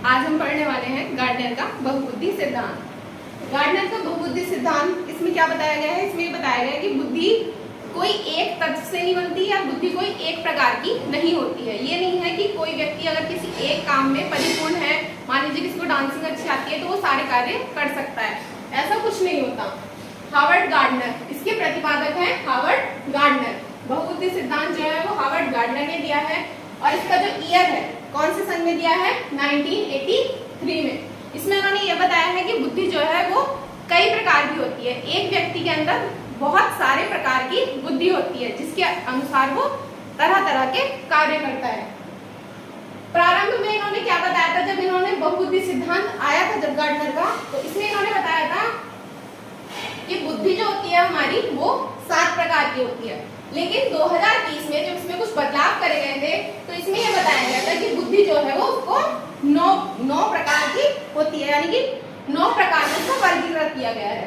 आज हम पढ़ने वाले हैं गार्डनर का बहुबुद्धि सिद्धांत। गार्डनर का बहुबुद्धि सिद्धांत, इसमें क्या बताया गया है? इसमें बताया गया है कि बुद्धि कोई एक तत्व से नहीं बनती या बुद्धि कोई एक प्रकार की नहीं होती है। ये नहीं है कि कोई व्यक्ति अगर किसी एक काम में परिपूर्ण है, मान लीजिए किसी को डांसिंग अच्छी आती है तो वो सारे कार्य कर सकता है, ऐसा कुछ नहीं होता। हावर्ड गार्डनर इसके प्रतिपादक हैं। हावर्ड गार्डनर बहुबुद्धि सिद्धांत जो है वो हावर्ड गार्डनर ने दिया है और इसका जो ईयर है कौन से सन में दिया है? 1983 में। इसमें उन्होंने ये बताया है कि बुद्धि जो है वो कई प्रकार की होती है। एक व्यक्ति के अंदर बहुत सारे प्रकार की बुद्धि होती है जिसके अनुसार वो तरह तरह के कार्य करता है। प्रारंभ में इन्होंने क्या बताया था? जब इन्होंने बहुबुद्धि सिद्धांत आया था जब गार्डनर का, तो इसमें इन्होंने बताया था कि बुद्धि जो होती है हमारी वो 7 प्रकार की होती है। लेकिन 2020 में जब इसमें कुछ बदलाव करे गए थे तो इसमें यह बताया गया था कि बुद्धि जो है वो उसको 9 प्रकार की होती है, यानी कि 9 प्रकार में उसको वर्गीकृत किया गया है।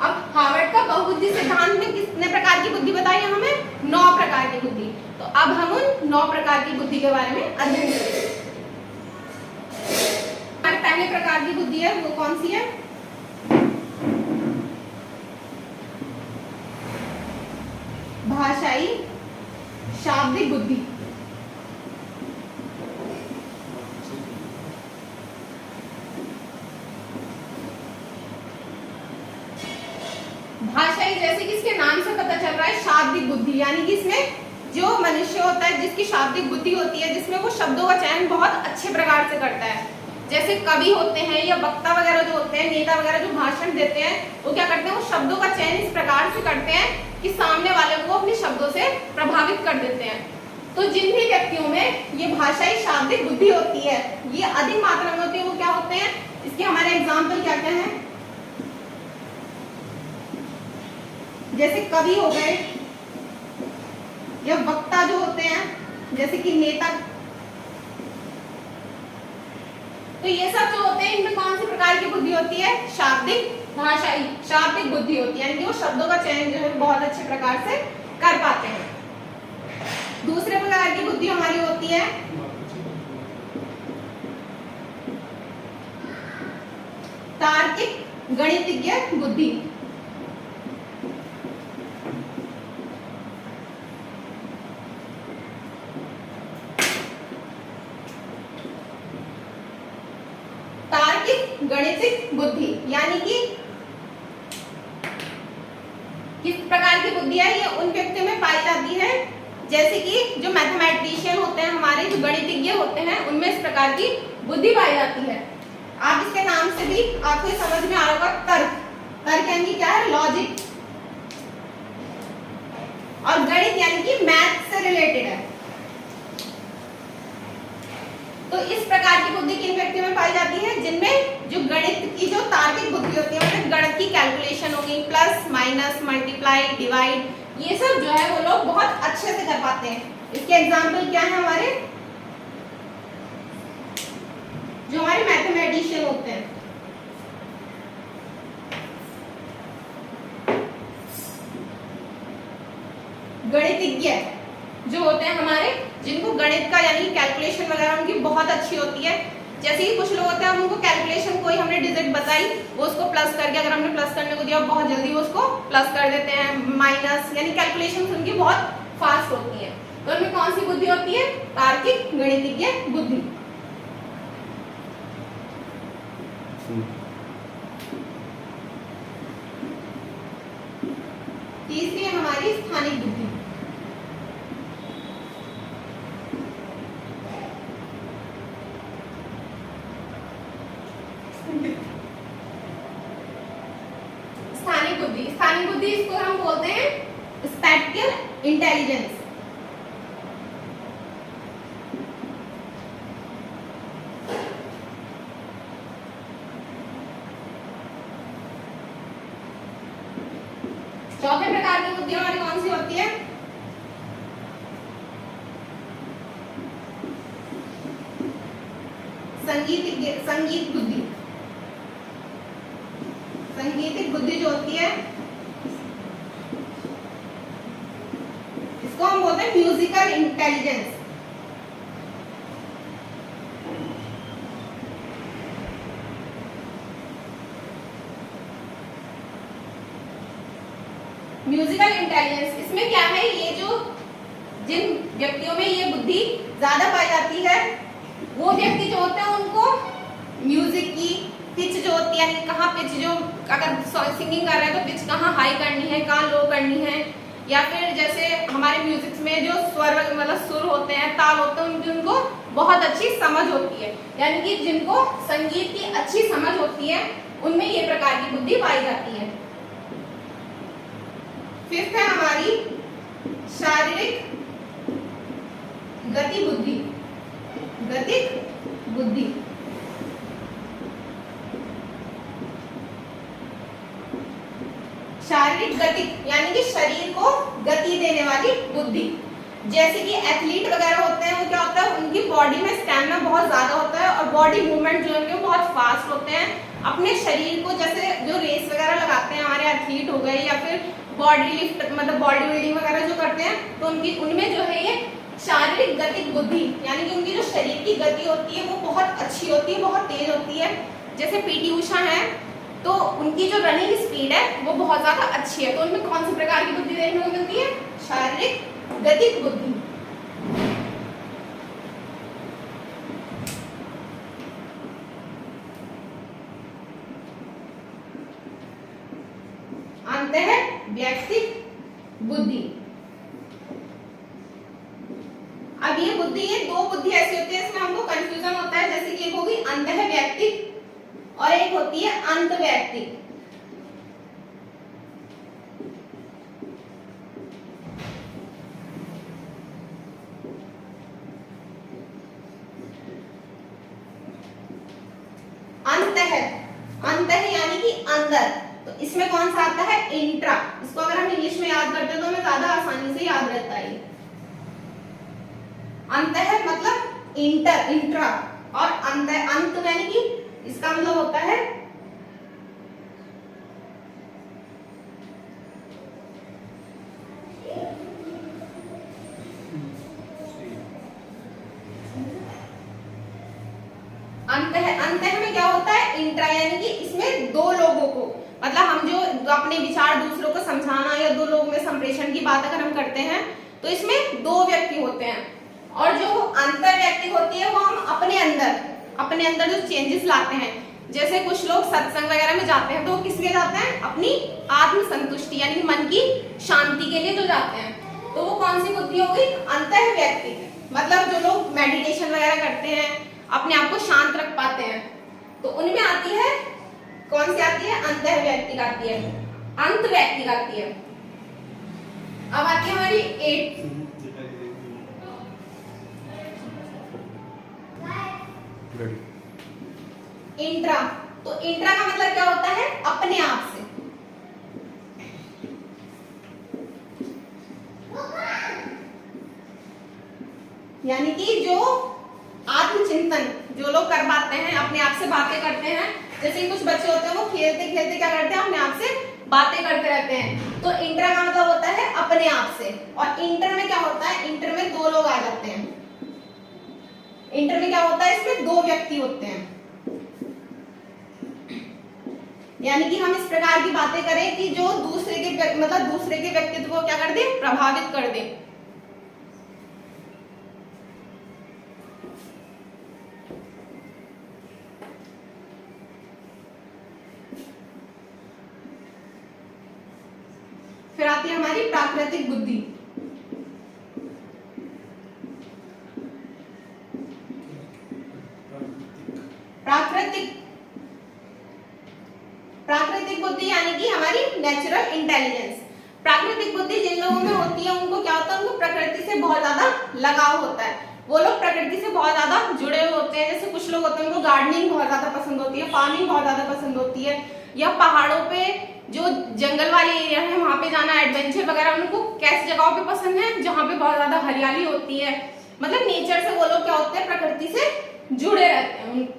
अब हार्वर्ड का बहुबुद्धि सिद्धांत में कितने प्रकार की बुद्धि बताई है हमें? 9 प्रकार की बुद्धि। तो अब हम उन 9 प्रकार की बुद्धि के बारे में अध्ययन करेंगे। हमारी पहले प्रकार की बुद्धि है वो कौन सी है? भाषाई शाब्दिक बुद्धि। भाषाई जैसे कि इसके नाम से पता चल रहा है शाब्दिक बुद्धि, यानी कि इसमें जो मनुष्य होता है जिसकी शाब्दिक बुद्धि होती है, जिसमें वो शब्दों का चयन बहुत अच्छे प्रकार से करता है। जैसे कवि होते हैं या वक्ता वगैरह जो होते हैं, नेता वगैरह जो भाषण देते हैं, वो क्या करते हैं? वो शब्दों का चयन इस प्रकार से करते हैं कि सामने वाले को अपने शब्दों से प्रभावित कर देते हैं। तो जिन भी व्यक्तियों में ये भाषाई शाब्दिक बुद्धि होती है, ये अधिक मात्रा में होती है, वो क्या होते हैं? इसके हमारे एग्जाम्पल क्या क्या हैं? जैसे कवि हो गए या वक्ता जो होते हैं, जैसे कि नेता। तो ये सब जो होते हैं इनमें कौन सी प्रकार की बुद्धि होती है? शाब्दिक भाषाई शाब्दिक बुद्धि होती है, यानी कि वो शब्दों का चयन जो है बहुत अच्छे प्रकार से कर पाते हैं। दूसरे प्रकार की बुद्धि हमारी होती है तार्किक गणितज्ञ बुद्धि। तार्किक गणितिक बुद्धि यानी कि किस प्रकार की बुद्धि है? ये उन व्यक्तियों में पाई जाती है जैसे कि जो मैथमेटिशियन होते हैं, हमारे जो गणितज्ञ होते हैं, उनमें इस प्रकार की बुद्धि पाई जाती है। आप इसके नाम से भी आपको समझ में आ रहा होगा तर्क। तर्क यानी कि क्या है? लॉजिक। और गणित यानी कि मैथ से रिलेटेड है। तो इस प्रकार की बुद्धि किन व्यक्तियों में पाई जाती है? जिनमें जो गणित की जो तार्किक बुद्धि होती है, मतलब गणित की कैलकुलेशन होगी, प्लस माइनस मल्टीप्लाई डिवाइड, ये सब जो है वो लोग बहुत अच्छे से कर पाते हैं। इसके एग्जाम्पल क्या है हमारे? जो हमारे मैथमेटिशियन होते हैं, गणितज्ञ जो होते हैं हमारे, जिनको गणित का यानी कैलकुलेशन वगैरह उनकी बहुत अच्छी होती है। जैसे कि कुछ लोग होते हैं, हम उनको कैलकुलेशन कोई हमने डिजिट बताई, वो उसको प्लस करके, अगर हमने प्लस करने को दिया बहुत जल्दी वो उसको प्लस कर देते हैं। माइनस यानी कैलकुलेशन उनकी बहुत फास्ट होती है। तो उनमें कौन सी बुद्धि होती है? तार्किक गणितज्ञ बुद्धि। तीसरी है हमारी स्थानिक बुद्धि। स्थानिक बुद्धि, स्थानिक बुद्धि इसको हम बोलते हैं स्पैटियल इंटेलिजेंस। चौथे प्रकार की बुद्धि हमारी कौन सी होती है? संगीत बुद्धि। संगीतिक बुद्धि जो होती है इसको हम बोलते हैं म्यूजिकल इंटेलिजेंस। म्यूजिकल इंटेलिजेंस, इसमें क्या है, ये जो जिन व्यक्तियों में ये बुद्धि ज्यादा पाई जाती है वो व्यक्ति जो होते हैं उनको म्यूजिक की पिच जो होती है, कहाँ पिच, जो अगर सिंगिंग कर रहे हैं तो पिच कहाँ हाई करनी है, कहाँ लो करनी है, या फिर जैसे हमारे म्यूजिक में जो स्वर मतलब सुर होते हैं, ताल होते हैं, उनकी उनको बहुत अच्छी समझ होती है। यानी कि जिनको संगीत की अच्छी समझ होती है उनमें ये प्रकार की बुद्धि पाई जाती है। फिफ्थ है हमारी शारीरिक गति बुद्धि, गतिक बुद्धि। शारीरिक गति यानी कि शरीर को गति देने वाली बुद्धि। जैसे कि एथलीट वगैरह होते हैं, वो क्या होता है, उनकी बॉडी में स्टैमिना बहुत ज्यादा होता है और बॉडी मूवमेंट जो है वो बहुत फास्ट होते हैं। अपने शरीर को जैसे जो रेस वगैरह लगाते हैं हमारे एथलीट हो गए, या फिर बॉडी लिफ्ट मतलब बॉडी बिल्डिंग वगैरह जो करते हैं, तो उनकी उनमें जो है ये शारीरिक गतिक बुद्धि यानी कि उनकी जो शरीर की गति होती है वो बहुत अच्छी होती है, बहुत तेज होती है। जैसे पीटी उषा है तो उनकी जो रनिंग स्पीड है वो बहुत ज्यादा अच्छी है, तो उनमें कौन से प्रकार की बुद्धि देखने को मिलती है, शारीरिक गतिक बुद्धि। अंतःव्यक्तिक बुद्धि। अब ये बुद्धि, ये दो बुद्धि ऐसी होती है इसमें हमको कंफ्यूजन होता है, जैसे कि एक होगी अंतःव्यक्तिक और एक होती है अंतःव्यक्तिक। अंतः यानी कि अंदर, तो इसमें कौन सा आता है, इंट्रा। इसको अगर हम इंग्लिश में याद करते हैं तो हमें ज्यादा आसानी से याद रहता है। अंतः मतलब इंटर, इंट्रा, और अंत यानी कि इसका मतलब होता है अंतः में क्या होता है, इंट्रा, यानी कि इसमें दो लोगों को मतलब हम जो अपने विचार दूसरों को समझाना या दो लोगों में संप्रेषण की बात अगर हम करते हैं तो इसमें दो व्यक्ति होते हैं। और जो अंतर व्यक्ति होती है वो हम अपने अंदर जो चेंजेस लाते हैं। जैसे कुछ लोग सत्संग वगैरह में जाते हैं तो वो किस लिए जाते हैं, अपनी आत्म संतुष्टि यानी कि मन की शांति के लिए जो जाते हैं, तो वो कौन सी बुद्धि होगी, अंतर व्यक्ति। मतलब जो लोग मेडिटेशन वगैरह करते हैं, अपने आप को शांत रख पाते हैं, तो उनमें आती है कौन सी आती है, अंतर व्यक्ति आती है, अंत व्यक्ति आती है। अब आती है हमारी 8 इंट्रा। तो इंट्रा का मतलब क्या होता है, अपने आप से। यानी कि जो आत्मचिंतन जो लोग कर पाते हैं, अपने आप से बातें करते हैं। जैसे कुछ बच्चे होते हैं वो खेलते खेलते क्या करते हैं, अपने आप से बातें करते रहते हैं। तो इंटर का मतलब होता है अपने आप से। और इंटर में क्या होता है, इंटर में दो लोग आ जाते हैं। इंटर में क्या होता है, इसमें दो व्यक्ति होते हैं। यानी कि हम इस प्रकार की बातें करें कि जो दूसरे के व्यक्तित्व को क्या कर दे, प्रभावित कर दे। फिर आती है हमारी प्राकृतिक बुद्धि। प्राकृतिक बुद्धि यानी कि हमारी नेचुरल इंटेलिजेंस। प्राकृतिक बुद्धि जिन लोगों में होती है उनको क्या होता है, उनको प्रकृति से बहुत ज्यादा लगाव होता है। वो लोग प्रकृति से बहुत ज्यादा जुड़े हुए होते हैं। जैसे कुछ लोग होते हैं उनको गार्डनिंग बहुत ज्यादा पसंद होती है, फार्मिंग बहुत ज्यादा पसंद होती है, या पहाड़ों पे जो जंगल वाले एरिया है वहां पे जाना, एडवेंचर वगैरह। उनको कैसी जगहों पे पसंद है, जहाँ पे बहुत ज्यादा हरियाली होती है। मतलब नेचर से वो लोग क्या होते हैं, प्रकृति से जुड़े रहते हैं।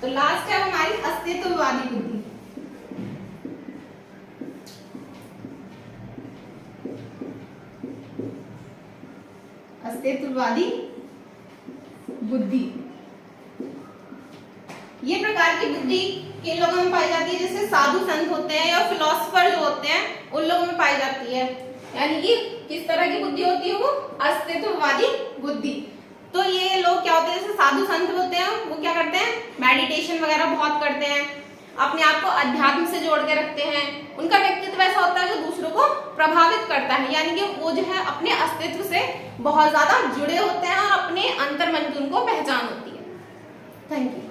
तो लास्ट है हमारी अस्तित्ववादी बुद्धि। अस्तित्ववादी बुद्धि। ये प्रकार की बुद्धि किन लोगों में पाई जाती है? जैसे साधु संत होते हैं या फिलोसफर जो होते हैं उन लोगों में पाई जाती है। यानी कि किस तरह की बुद्धि होती है? वो अस्तित्ववादी बुद्धि। तो ये लोग क्या होते हैं? जैसे साधु संत होते हैं, वो क्या करते हैं? मेडिटेशन वगैरह बहुत करते हैं, अपने आप को अध्यात्म से जोड़ के रखते हैं। उनका व्यक्तित्व ऐसा होता है जो दूसरों को प्रभावित करता है, यानी कि वो जो है अपने अस्तित्व से बहुत ज्यादा जुड़े होते हैं और अपने अंतर्मन की उनको पहचान होती है। Thank you.